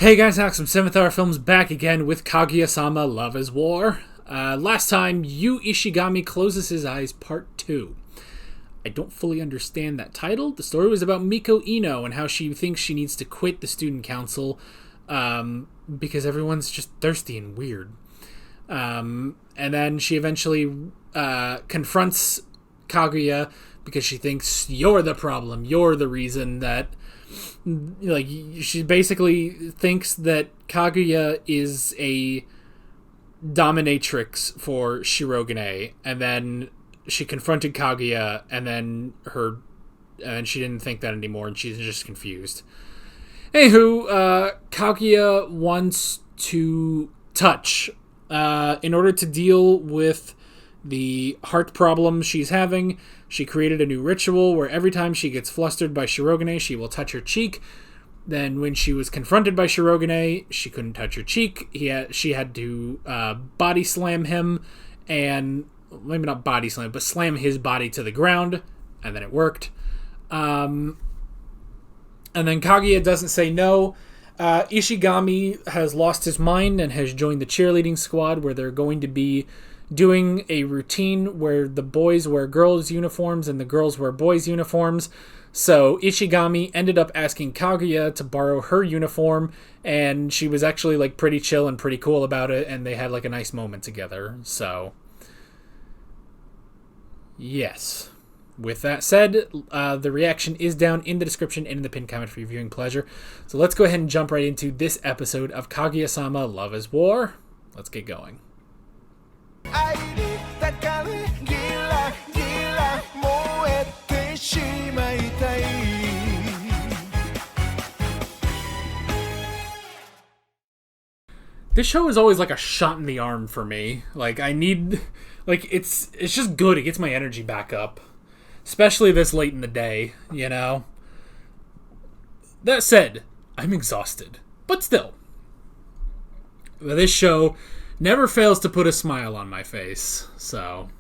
Hey guys, Alex from 7th Hour Films back again with Kaguya-Sama, Love is War. Last time, Yu Ishigami Closes His Eyes Part 2. I don't fully understand that title. The story was about Miko Ino and how she thinks she needs to quit the student council because everyone's just thirsty and weird. And then she eventually confronts Kaguya because she thinks you're the problem, you're the reason that... Like, she basically thinks that Kaguya is a dominatrix for Shirogane, and then she confronted Kaguya, and she didn't think that anymore, and she's just confused. Anywho, Kaguya wants to touch in order to deal with the heart problem she's having. She created a new ritual where every time she gets flustered by Shirogane, she will touch her cheek. Then when she was confronted by Shirogane, she couldn't touch her cheek. She had to body slam him, and maybe not body slam, but slam his body to the ground, and then it worked. And then Kaguya doesn't say no. Ishigami has lost his mind and has joined the cheerleading squad where they're going to be doing a routine where the boys wear girls' uniforms and the girls wear boys' uniforms. So Ishigami ended up asking Kaguya to borrow her uniform, and she was actually like pretty chill and pretty cool about it, and they had like a nice moment together. So yes. With that said, the reaction is down in the description and in the pinned comment for your viewing pleasure. So let's go ahead and jump right into this episode of Kaguya-Sama, Love is War. Let's get going. This show is always like a shot in the arm for me. Like, I need... Like, it's just good. It gets my energy back up. Especially this late in the day, you know? That said, I'm exhausted. But still. This show never fails to put a smile on my face. So,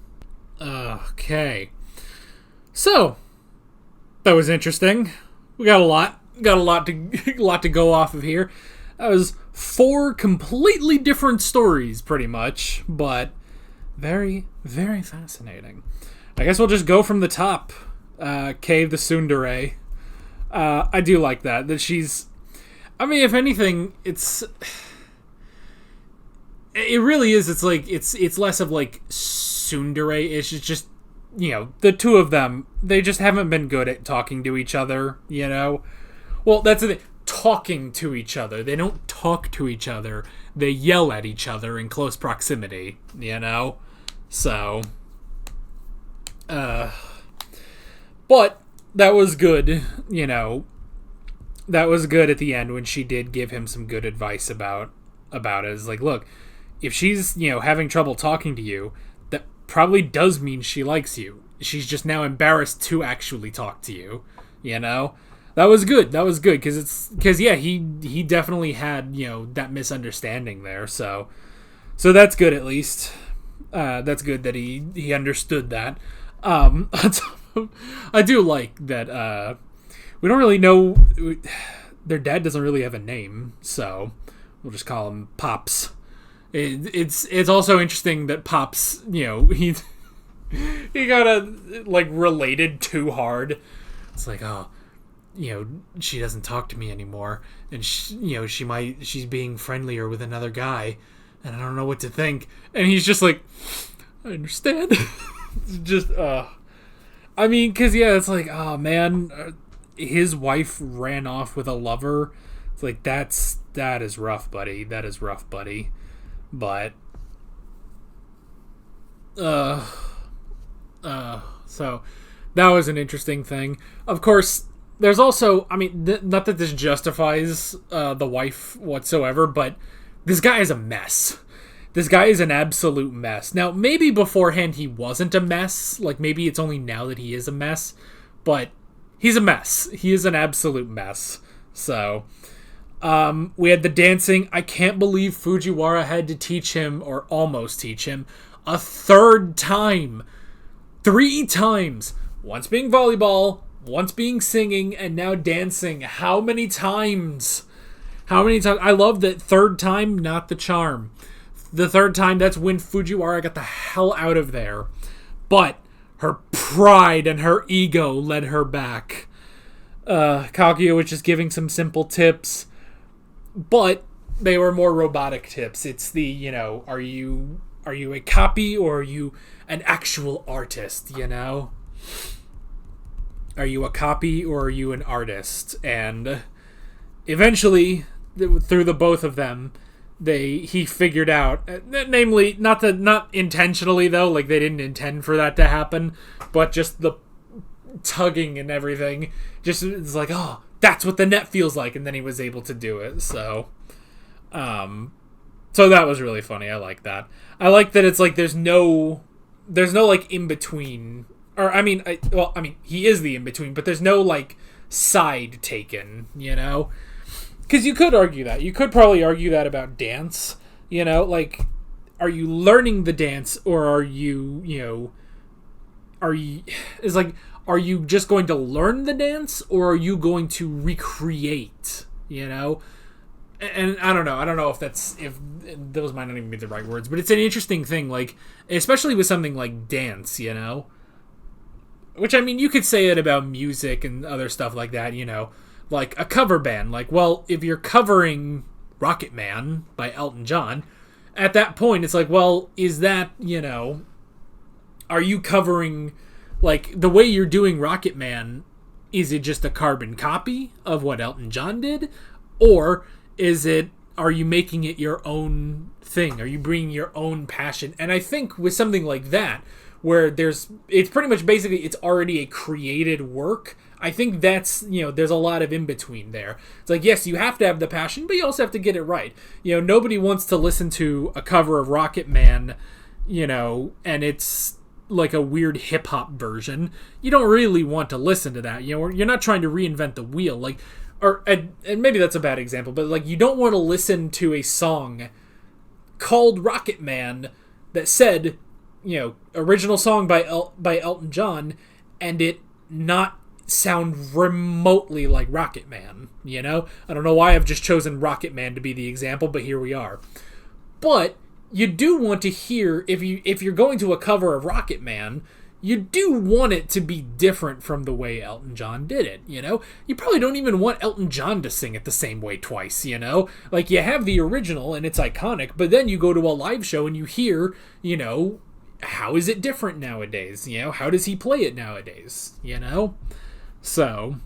okay. So, that was interesting. We got a lot to go off of here. That was 4 completely different stories, pretty much, but very, very fascinating. I guess we'll just go from the top. Cave the Tsundere. I do like that. That she's... I mean, if anything, it really is. It's like it's less of like tsundere. It's just, you know, the two of them. They just haven't been good at talking to each other. You know, well, that's the thing. Talking to each other. They don't talk to each other. They yell at each other in close proximity. You know, so. But that was good. You know, that was good at the end when she did give him some good advice about it. It's like, look. If she's, you know, having trouble talking to you, that probably does mean she likes you. She's just now embarrassed to actually talk to you, you know? That was good, because yeah, he definitely had, you know, that misunderstanding there, so that's good at least. That's good that he understood that. I do like that, we don't really know, their dad doesn't really have a name, so we'll just call him Pops. It's also interesting that Pops, you know, he got like related too hard. It's like, oh, you know, she doesn't talk to me anymore, and you know, she's being friendlier with another guy, and I don't know what to think. And he's just like, I understand. Just I mean, because yeah, it's like, oh man, his wife ran off with a lover. It's like that is rough, buddy. That is rough, buddy. But, so that was an interesting thing. Of course, there's also, I mean, not that this justifies the wife whatsoever, but this guy is a mess. This guy is an absolute mess. Now, maybe beforehand he wasn't a mess. Like, maybe it's only now that he is a mess. But he's a mess. He is an absolute mess. So... we had the dancing. I can't believe Fujiwara had to teach him, or almost teach him, a 3rd time. 3 times. Once being volleyball, once being singing, and now dancing. How many times? How many times? I love that third time, not the charm. The third time, that's when Fujiwara got the hell out of there. But her pride and her ego led her back. Kaguya was just giving some simple tips, but they were more robotic tips. It's the, are you a copy or are you an actual artist, Are you a copy or are you an artist? And eventually, through the both of them, he figured out, namely, not intentionally though, like they didn't intend for that to happen, but just the tugging and everything, just it's like, oh, that's what the net feels like, and then he was able to do it. So that was really funny. I like that. I like that it's like there's no like in between, or I mean he is the in between, but there's no like side taken, Because you could argue that. You could probably argue that about dance, like, are you learning the dance or are you are you just going to learn the dance or are you going to recreate, And I don't know if those might not even be the right words, but it's an interesting thing, like, especially with something like dance, Which, I mean, you could say it about music and other stuff like that, Like a cover band. Like, well, if you're covering Rocket Man by Elton John, at that point, it's like, well, is that, are you covering, like, the way you're doing Rocket Man, is it just a carbon copy of what Elton John did? Or are you making it your own thing? Are you bringing your own passion? And I think with something like that, where it's pretty much basically, it's already a created work, I think that's, there's a lot of in between there. It's like, yes, you have to have the passion, but you also have to get it right. Nobody wants to listen to a cover of Rocket Man, and it's like a weird hip hop version. You don't really want to listen to that. You're not trying to reinvent the wheel. Like, and maybe that's a bad example, but like, you don't want to listen to a song called Rocket Man that said, original song by Elton John, and it not sound remotely like Rocket Man, I don't know why I've just chosen Rocket Man to be the example, but here we are. But you do want to hear, if you're going to a cover of Rocket Man, you do want it to be different from the way Elton John did it, You probably don't even want Elton John to sing it the same way twice, Like, you have the original and it's iconic, but then you go to a live show and you hear, how is it different nowadays? How does he play it nowadays? So,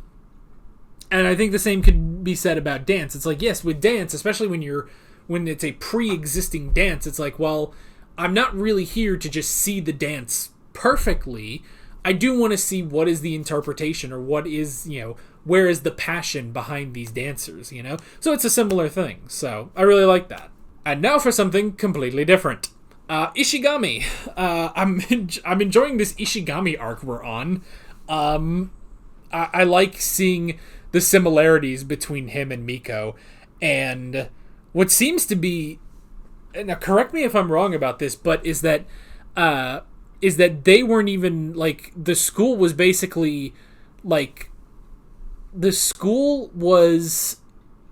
and I think the same could be said about dance. It's like, yes, with dance, especially when it's a pre-existing dance, it's like, well, I'm not really here to just see the dance perfectly. I do want to see what is the interpretation, or what is, where is the passion behind these dancers, So it's a similar thing. So I really like that. And now for something completely different. Ishigami. I'm enjoying this Ishigami arc we're on. I like seeing the similarities between him and Miko, and what seems to be, now correct me if I'm wrong about this, but is that they weren't even, like, the school was basically, like, the school was,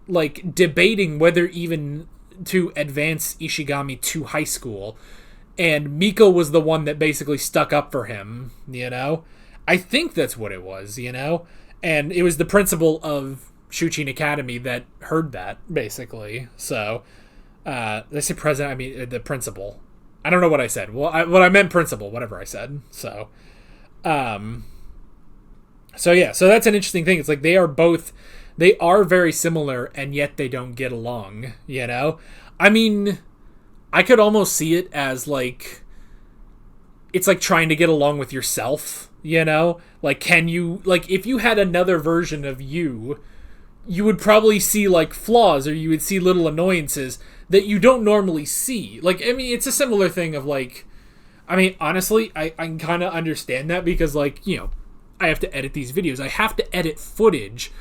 like, debating whether even to advance Ishigami to high school, and Miko was the one that basically stuck up for him, I think that's what it was, and it was the principal of Shuchin Academy that heard that, basically. So, they say president, I mean, the principal. I don't know what I said. Well, I meant principal, whatever I said. So, yeah, so that's an interesting thing. It's like they are very similar, and yet they don't get along, I mean, I could almost see it as, like, it's like trying to get along with yourself, Like, can you, like, if you had another version of you would probably see, like, flaws, or you would see little annoyances that you don't normally see. Like, I mean, it's a similar thing of, like, I mean, honestly, I can kind of understand that, because, like, I have to edit these videos. I have to edit footage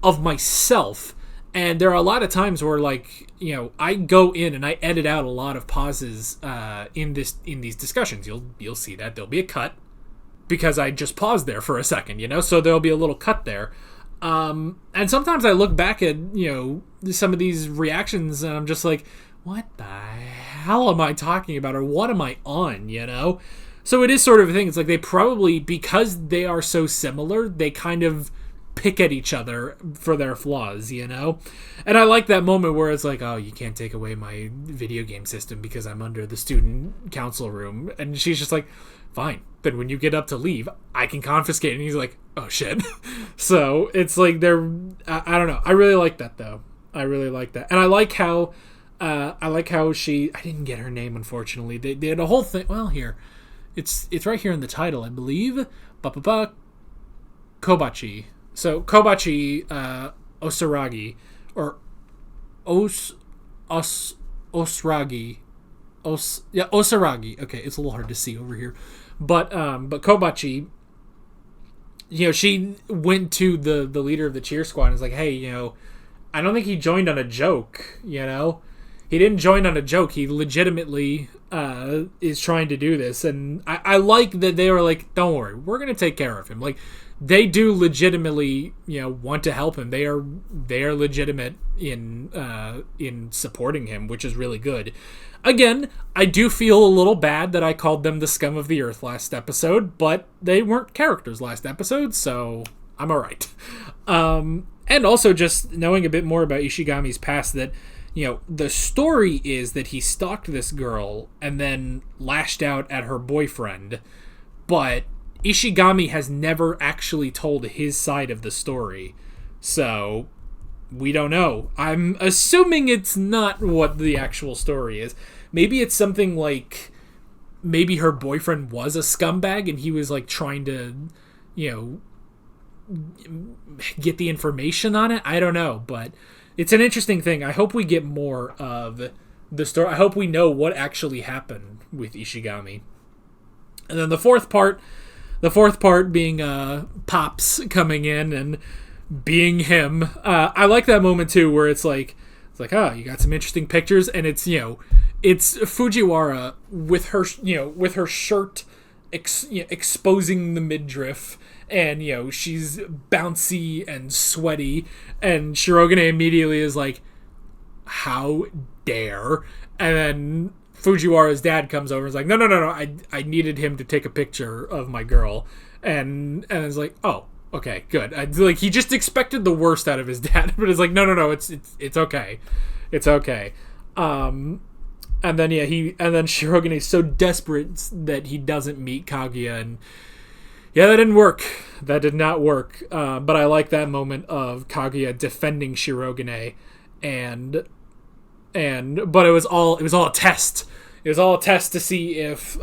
of myself, and there are a lot of times where, like, I go in and I edit out a lot of pauses in these discussions. You'll see that there'll be a cut because I just paused there for a second, so there'll be a little cut there. And sometimes I look back at, some of these reactions and I'm just like, what the hell am I talking about? Or what am I on, So it is sort of a thing. It's like they probably, because they are so similar, they kind of pick at each other for their flaws, And I like that moment where it's like, oh, you can't take away my video game system because I'm under the student council room. And she's just like, fine. Then when you get up to leave, I can confiscate it. And he's like, oh, shit. So it's like I don't know. I really like that, though. I really like that. And I like how she, I didn't get her name, unfortunately. They did a whole thing. Well, here. It's right here in the title, I believe. Kobachi. So Kobachi Osaragi, or Osaragi. Osaragi. Okay, it's a little hard to see over here. But Kobachi, she went to the leader of the cheer squad and was like, hey, I don't think he joined on a joke, He didn't join on a joke. He legitimately is trying to do this. And I like that they were like, don't worry, we're going to take care of him. Like, they do legitimately, want to help him. They are legitimate in supporting him, which is really good. Again, I do feel a little bad that I called them the scum of the earth last episode, but they weren't characters last episode, so I'm all right. And also just knowing a bit more about Ishigami's past, that the story is that he stalked this girl and then lashed out at her boyfriend, but Ishigami has never actually told his side of the story. So, we don't know. I'm assuming it's not what the actual story is. Maybe it's something like, maybe her boyfriend was a scumbag and he was like trying to, get the information on it. I don't know, but it's an interesting thing. I hope we get more of the story. I hope we know what actually happened with Ishigami. And then the fourth part being Pops coming in and being him. I like that moment too, where it's like, oh, you got some interesting pictures, and it's Fujiwara with her shirt exposing the midriff, and she's bouncy and sweaty, and Shirogane immediately is like, how dare? And then Fujiwara's dad comes over and is like, no, I needed him to take a picture of my girl, and it's like, oh, okay, good. He just expected the worst out of his dad, but it's like, no, it's okay, it's okay. And then Shirogane is so desperate that he doesn't meet Kaguya, and that didn't work. That did not work. But I like that moment of Kaguya defending Shirogane, but it was all a test. It was all a test to see if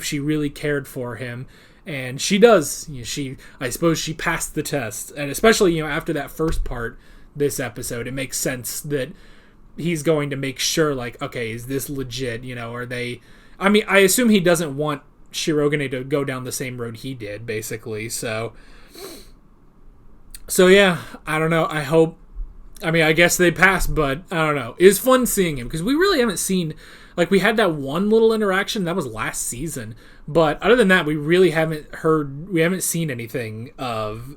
she really cared for him, and she does. I suppose she passed the test, and especially after that first part, this episode, it makes sense that he's going to make sure, like, okay, is this legit? Are they? I mean, I assume he doesn't want Shirogane to go down the same road he did, basically. So yeah, I don't know. I guess they passed, but I don't know. It was fun seeing him, because we really haven't seen, like, we had that one little interaction, that was last season, but other than that, we really haven't seen anything of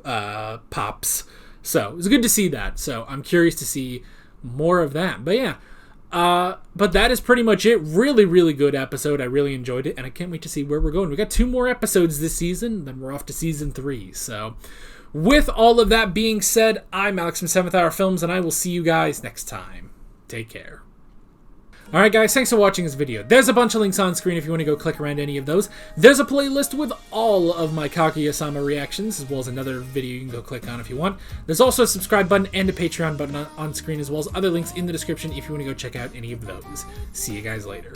Pops, so it was good to see that, so I'm curious to see more of that, but yeah, but that is pretty much it. Really, really good episode. I really enjoyed it, and I can't wait to see where we're going. We got 2 more episodes this season, then we're off to season 3, so with all of that being said, I'm Alex from 7th Hour Films, and I will see you guys next time. Take care. Alright guys, thanks for watching this video. There's a bunch of links on screen if you want to go click around any of those. There's a playlist with all of my Kaguya-Sama reactions, as well as another video you can go click on if you want. There's also a subscribe button and a Patreon button on screen, as well as other links in the description if you want to go check out any of those. See you guys later.